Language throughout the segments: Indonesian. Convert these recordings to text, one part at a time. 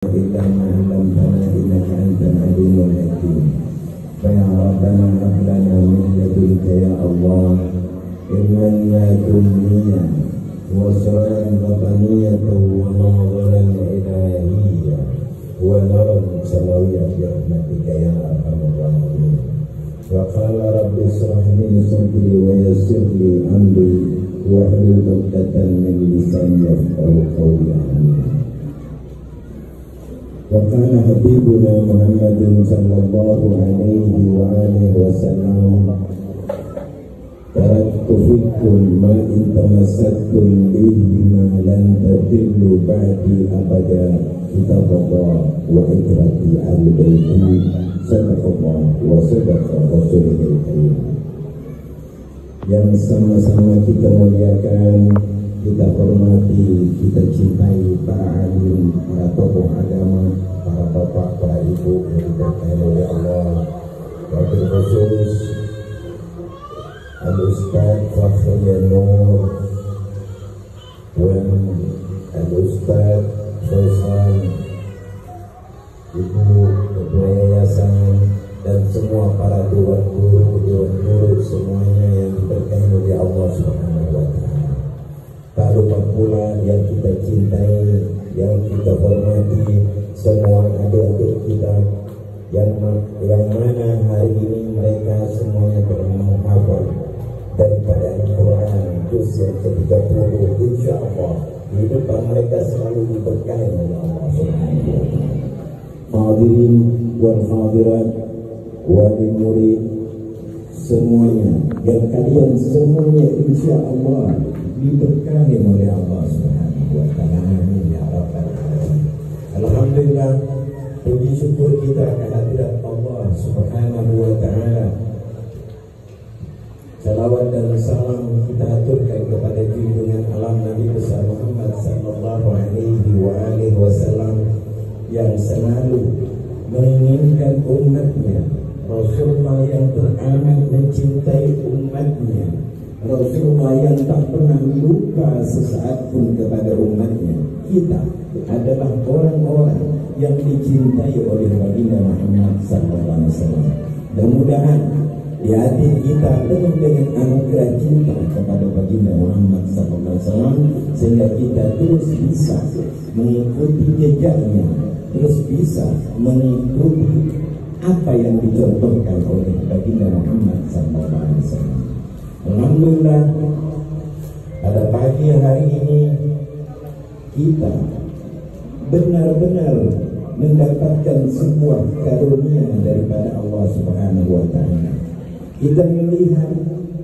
إلا ما علمتنا إنك أنت العليم الحكيم فيا ربنا هب لنا من لدنك يا الله علما لدنيا وسرا ربانية ونظرا إلهيا ونرا سماويا برحمتك يا أرحم الراحمين. وقال رب اشرح لي صدري ويسر لي أمري واحلل عقدة من لساني يفقهوا قولي. وقال حبيبنا محمد صلى الله عليه وآله وسلم تركت فيكم ما إن تمسكتم به ما لن تضلوا بعدي أبدا كتاب الله وعترتي أهل بيتي صدق الله وصدق رسوله الكريم. Yang sama-sama kita muliakan, kita hormati, kita cintai para alim, para tokoh agama, para bapak, para ibu yang diberkahi oleh Allah. Wabil khusus Al-Ustaz Fakhrul Nur dan Al-Ustaz Faisal, Ibu Ketua Yayasan, dan semua para guru semuanya yang diberkahi oleh Allah Subhanahu wa Ta'ala. Tak lupa pula yang kita cintai, yang kita hormati, semua adik-adik kita yang mana hari ini mereka semuanya telah menghafal daripada Al-Quran juz yang ke-30. InsyaAllah kehidupan mereka selalu diberkahi oleh Allah Subhanahu wa Ta'ala. Hadirin wal hadirat, wali murid semuanya, yang kalian semuanya insyaAllah diberkahi oleh Allah Subhanahu wa Ta'ala. Amin ya rabbal alamin. Alhamdulillah, puji syukur kita kehadirat Allah Subhanahu wa Ta'ala. Salawat dan salam kita aturkan kepada junjungan alam Nabi besar Muhammad sallallahu alaihi wasallam yang selalu menginginkan umatnya, Rasulullah yang teramat mencintai umatnya, Rasulullah yang tak pernah lupa sesaat pun kepada umatnya. Kita adalah orang-orang yang dicintai oleh baginda Muhammad SAW. Mudah-mudahan di hati kita penuh dengan anugerah cinta kepada baginda Muhammad SAW, sehingga kita terus bisa mengikuti jejaknya, terus bisa mengikuti apa yang dicontohkan oleh baginda Muhammad SAW. Alhamdulillah, pada pagi hari ini kita benar-benar mendapatkan sebuah karunia daripada Allah Subhanahu wa Ta'ala. Kita melihat,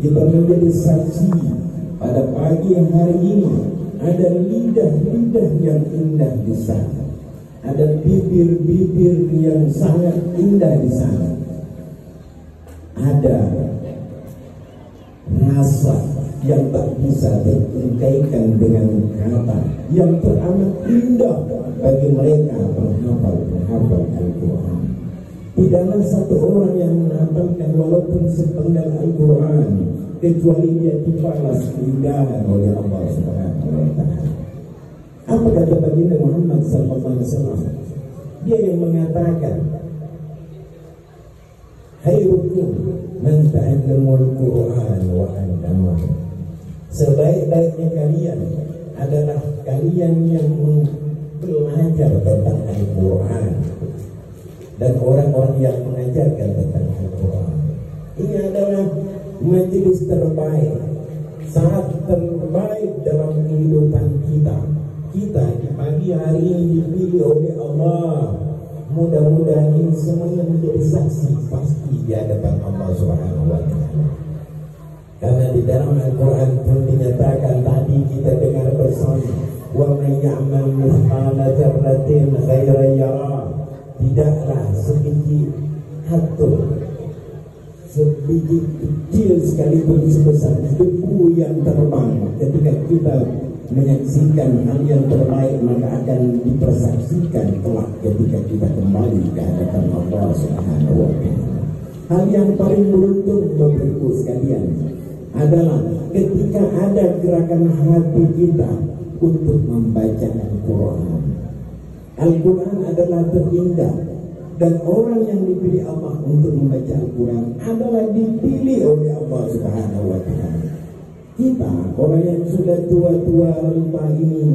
kita menjadi saksi pada pagi hari ini ada lidah-lidah yang indah di sana, ada bibir-bibir yang sangat indah di sana, ada rasa yang tak bisa diungkapkan dengan kata, yang teramat indah bagi mereka penghafal Al-Quran. Tidaklah satu orang yang menghafalkan walaupun sepenggal Al-Quran kecuali dia dibalas keindahan oleh Allah Subhanahu wa Ta'ala. Apa kata baginda Muhammad SAW? Dia yang mengatakan, khairukum man ta'allamul Qur'an wa 'allamahu. Sebaik-baiknya kalian adalah kalian yang belajar tentang Al-Quran dan orang-orang yang mengajarkan tentang Al-Quran. Ini adalah majelis terbaik, saat terbaik dalam kehidupan kita. Kita di pagi hari ini dipilih oleh Allah. Mudah-mudahan ini semuanya menjadi saksi pasti di hadapan Allah Subhanahu wa Ta'ala. Karena di dalam Al-Quran pun dinyatakan, tadi kita dengar bersama, wa may ya'mal mithqala dzarratin khairan yarah. Tidaklah sebiji atom, sebiji kecil sekalipun sebesar debu yang terbang, ketika kita menyaksikan hal yang terbaik maka akan dipersaksikan kelak ketika kita kembali ke hadapan Allah Subhanahu wa Ta'ala. Hal yang paling beruntung Bapak Ibu sekalian adalah ketika ada gerakan hati kita untuk membaca Al-Quran. Al-Quran adalah terindah, dan orang yang dipilih Allah untuk membaca Al-Quran adalah dipilih oleh Allah Subhanahu wa Ta'ala. Kita, orang yang sudah tua-tua renta ini,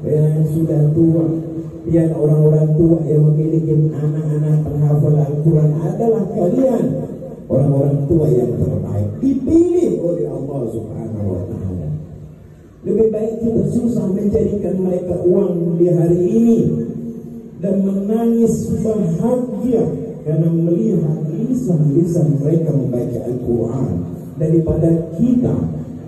yang sudah tua, dan orang-orang tua yang memiliki anak-anak penghafal Al-Quran adalah kalian, orang-orang tua yang terbaik, dipilih oleh Allah Subhanahu wa Ta'ala. Lebih baik kita susah menjadikan mereka uang di hari ini dan menangis bahagia karena melihat lisan-lisan mereka membaca Al-Quran, daripada kita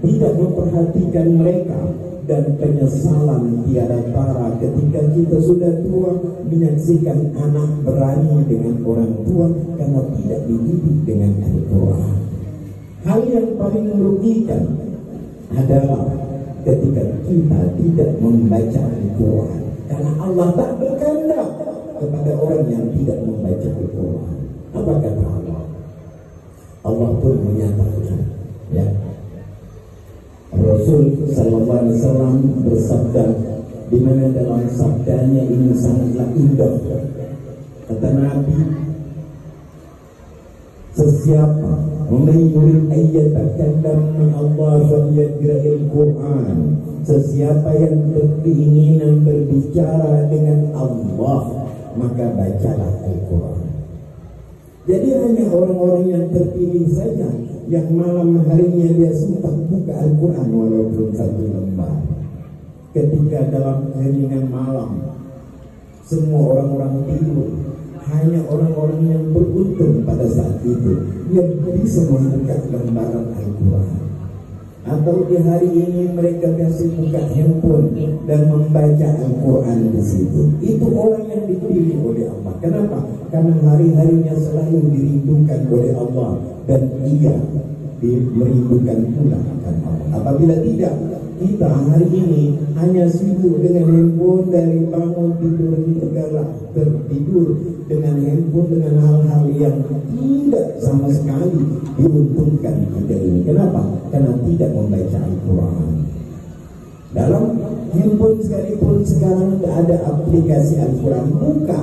tidak memperhatikan mereka dan penyesalan tiada tara ketika kita sudah tua menyaksikan anak berani dengan orang tua karena tidak dididik dengan Al-Quran. Hal yang paling merugikan adalah ketika kita tidak membaca Al-Quran, karena Allah tak berkehendak kepada orang yang tidak membaca Al-Quran. Apa kata Allah? Allah pun menyatakan, ya, Rasul sallallahu alaihi wasallam bersabda, di mana dalam sabdanya ini sangatlah indah. Kata Nabi, sesiapa man yurid ayyatakallama min Allah falyaqra'il Qur'an, sesiapa yang berkeinginan berbicara dengan Allah maka bacalah Al-Quran. Jadi hanya orang-orang yang terpilih saja yang malam harinya dia sempat buka Al-Quran walaupun satu lembar. Ketika dalam keheningan malam semua orang-orang tidur, hanya orang-orang yang beruntung pada saat itu yang bisa membuka lembaran Al-Quran. Atau di hari ini mereka kasih buka handphone dan membaca Al-Quran di situ. Itu orang yang dipilih oleh Allah. Kenapa? Karena hari-harinya selalu dirindukan oleh Allah dan ia merindukan pula akan Allah. Apabila tidak, kita hari ini hanya sibuk dengan handphone, dari bangun tidur hingga tertidur dengan handphone, dengan hal-hal yang tidak sama sekali diuntungkan kita ini. Kenapa? Karena tidak membaca Al-Quran. Dalam handphone sekalipun sekarang tidak ada aplikasi Al-Quran, buka.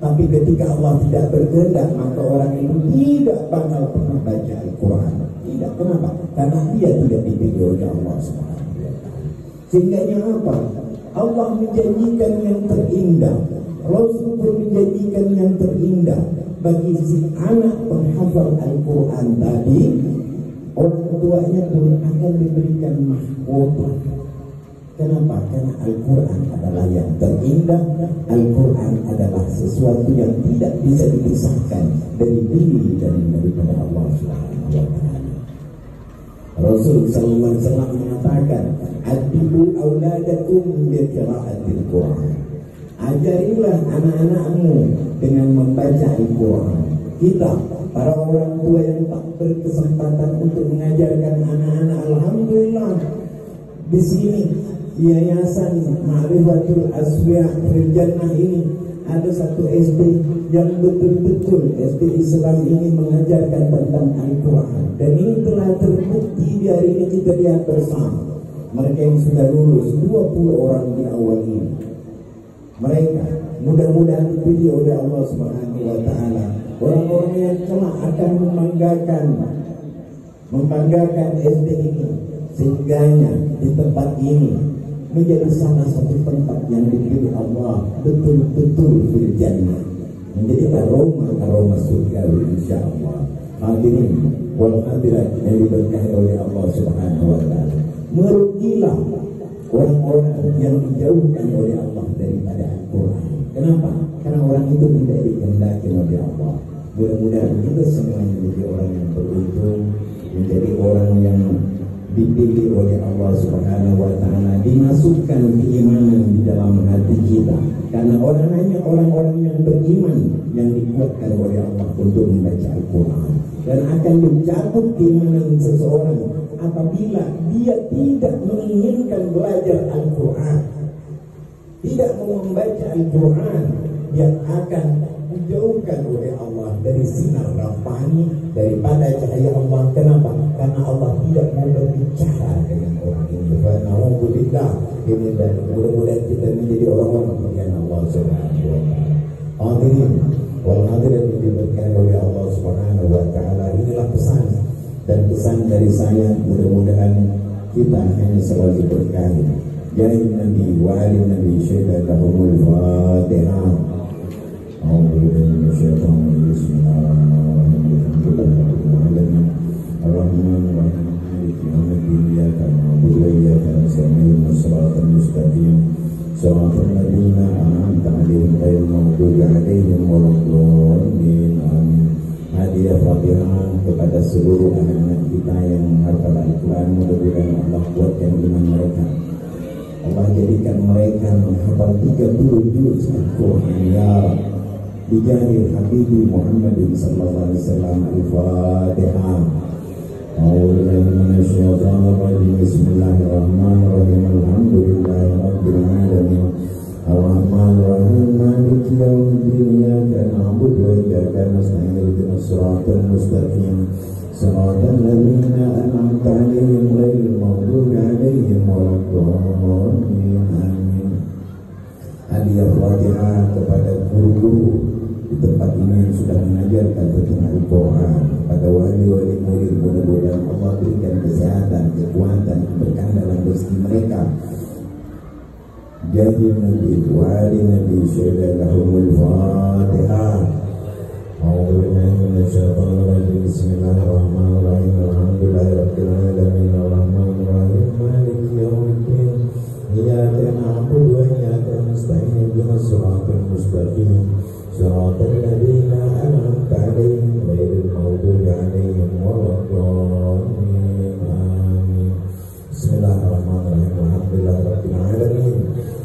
Tapi ketika Allah tidak berkehendak, maka orang itu tidak bakal pernah baca Al-Quran. Tidak. Kenapa? Karena dia tidak dipilih oleh Allah SWT. Sehingga apa? Allah menjanjikan yang terindah, Rasul pun menjanjikan yang terindah bagi si anak penghafal Al-Quran tadi. Orang tuanya pun akan diberikan mahkota. Kenapa? Karena Al-Quran adalah yang terindah. Al-Quran adalah sesuatu yang tidak bisa dipisahkan dari diri dan daripada Allah Subhanahu wa Ta'ala. Rasul sallallahu alaihi wasallam mengatakan, "Adibu auladakum bi qira'atil Qur'an." Ajarilah anak-anakmu dengan membaca Al-Quran. Kita, para orang tua yang tak berkesempatan untuk mengajarkan anak-anak, alhamdulillah di sini Yayasan Ma'rifatul Aswiya Fil Jannah ini ada satu SD yang betul-betul SD Islam ini mengajarkan tentang Al-Quran, dan ini telah terbukti di hari ini kita lihat bersama. Mereka yang sudah lulus 20 orang di awal ini, mereka mudah-mudahan dipilih oleh Allah Subhanahu wa Ta'ala, orang-orang yang kelak akan membanggakan SD ini, sehingganya di tempat ini menjadi salah satu tempat yang dipilih Allah betul-betul fil jannah, menjadi aroma surgawi insyaallah. Hadirin wal hadirat yang diberkahi oleh Allah Subhanahu wa Ta'ala. Merugilah orang-orang yang dijauhkan oleh Allah daripada Al-Quran. Kenapa? Karena orang itu tidak dikehendaki oleh Allah. Mudah-mudahan kita semua menjadi orang yang beruntung, menjadi orang yang dipilih oleh Allah Subhanahu wa Ta'ala, dimasukkan keimanan di dalam hati kita. Karena hanya orang-orang yang beriman yang dikuatkan oleh Allah untuk membaca Al-Quran, dan akan mencabut keimanan seseorang apabila dia tidak menginginkan belajar Al-Quran, tidak mau membaca Al-Quran. Dia akan dijauhkan oleh Allah dari sinar Rabbani, daripada cahaya Allah. Kenapa? Karena Allah tidak mau berbicara dengan orang ini. Alhamdulillah, ini dan mudah-mudahan kita menjadi orang-orang pilihan Allah Subhanahu wa taala. Hadirin wal hadirat yang diberkahi oleh Allah Subhanahu wa taala, inilah pesan dan pesan dari saya. Mudah-mudahan kita hanya selalu berkahi. Jadi Nabi wa ali Nabi syaitan lahumul Fatihah. A'udzubillahi minasyaitonir rajim. Bismillahirrahmanirrahim. Ar-Rahmanir-Rahim. Maliki yaumiddin. Iyyaka na'budu wa iyyaka nasta'in. Shiratal mustaqim. Shiratal ladzina an'amta 'alaihim ghairil maghdubi 'alaihim waladdallin. Amin. Hadiah Fatihah kepada seluruh anak-anak kita yang menghafal Al-Quran. Mudah-mudahan Allah kuatkan iman mereka. Allah jadikan mereka menghafal 30 juz Al-Quran ya Rabb. Bijahil Habibi Muhammadin sallallahu alaihi wasallam. Al-Fatihah. A'udzubillahi minasyaitonir rajim. Bismillahirrahmanirrahim. Alhamdulillahi rabbil alamin. Ar-Rahmanir-Rahim. Maliki yaumiddin. Iyyaka na'budu wa iyyaka nasta'in. Ihdinas siratal mustaqim. Siratal ladzina an'amta 'alaihim ghairil maghdubi 'alaihim waladdallin. Amin. Hadiah Fatihah kepada guru-guru di tempat ini yang sudah mengajarkan tentang Al-Quran, pada wali-wali murid. Mudah-mudahan Allah berikan kesehatan, kekuatan, keberkahan dalam rezeki mereka. Jadi Nabi wali Nabi syaitan lahumul Fatihah. A'udzubillahi minasyaitonir rajim. Bismillahirrahmanirrahim. Alhamdulillahirabbil alamin. Arrahmanirrahim. Maliki yaumiddin. Iyyaka na'budu wa iyyaka nasta'in. Ihdinas siratal mustaqim. Shiratal ladzina an'amta 'alaihim ghairil maghdubi 'alaihim waladdallin. Amin. Bismillahirrahmanirrahim. Alhamdulillahirabbil alamin.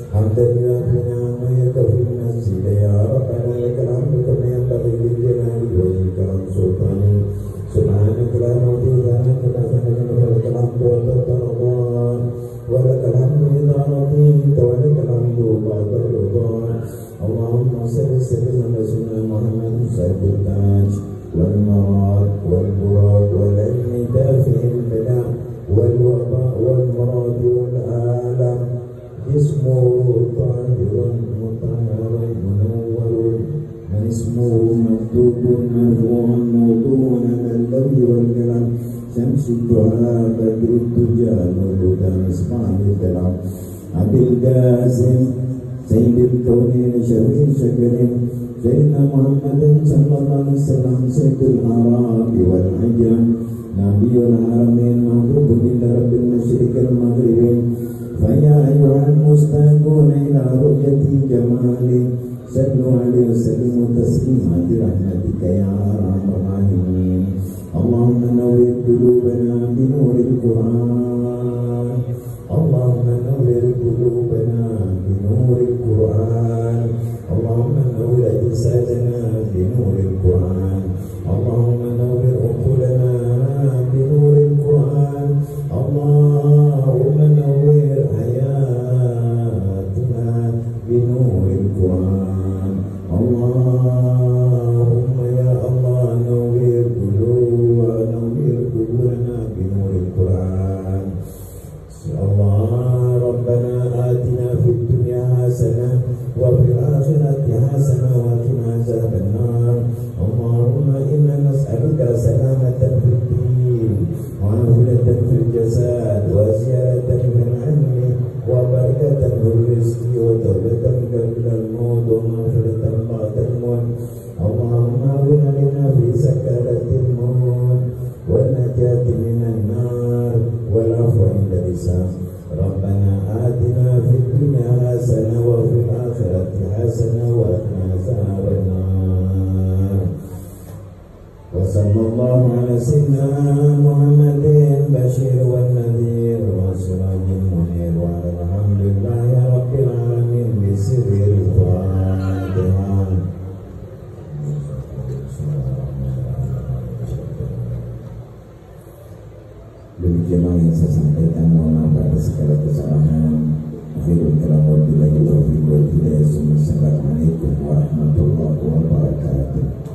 Hamdan yu'affi ni'ama yakafi al-masjid ya Rabbana lakal hamdu kama yanbaghi li jalali wajhika wa sultani. Subhanaka la ilaha illa anta astaghfiruka wa atubu ilaik. Wa lakal hamdu idza radita wa lakal hamdu ba'da ridha. Allahumma salli ala sayyidina Muhammad sahibul taj wal marad wal murad wal ilmi dafi'il bala wal waba wal marad wal alam. Ismuhu tahirun mutahharun munawwarun. Ismuhu maktubun marfu'un mawdu'un al-ladhi wal kalam. Syamsu du'a badri tuja nurudan isma'il kalam. Abil Qasim Sayyidil Kaunin Syarif Syakarin Sayyidina Muhammadin sallallahu alaihi wasallam. Sayyidul Arabi wal Ajam Nabiul Haramin Mahbubun ila Rabbil Masyriqil Maghribin. Faya ayyuhal mustaquna ila ru'yati jamali. Sallu alaihi wa sallimu taslima bi rahmatika ya arhamar rahimin. Allahumma nawwir qulubana bi nuril Qur'an. Allahumma nawwir qulubana bi nuril Qur'an. Allahumma nawwir ajsadana bi nuril Qur'an. Allahumma nawwir uqulana bi nuril Qur'an. Allahumma nawwir hayatana bi nuril Qur'an. Allahumma ya Allah nawwir qulubana bi nuril Qur'an. Allah Rabbana atina fid dunya hasanah wa fil akhirati hasanah wa qina azabannar. Allahumma inna nas'aluka salamatan fid din wa afiyatan fil jasad wa ziyadatan fil ilmi wa barakatan fil rizqi wa tawbatan qabla al-maut wa maghfiratan ba'da al-maut. Allahumma awwina lana fi sakaratil maut wa najati minan nar wal afwa inda hisab. Rabbana atina fid dunya hasanah wa fil akhirati hasanah wa qina azabannar. Wa sallallahu ala sayyidina Muhammadin bashir wan nadhir wa sirajin munir wa alhamdulillahi rabbil alamin bi sirril Fatihah. Demikianlah yang saya sampaikan. Mohon maaf atas segala kesalahan. Akhirul kalam wabillahi taufiq wal hidayah. Assalamualaikum warahmatullahi wabarakatuh. wabarakatuh.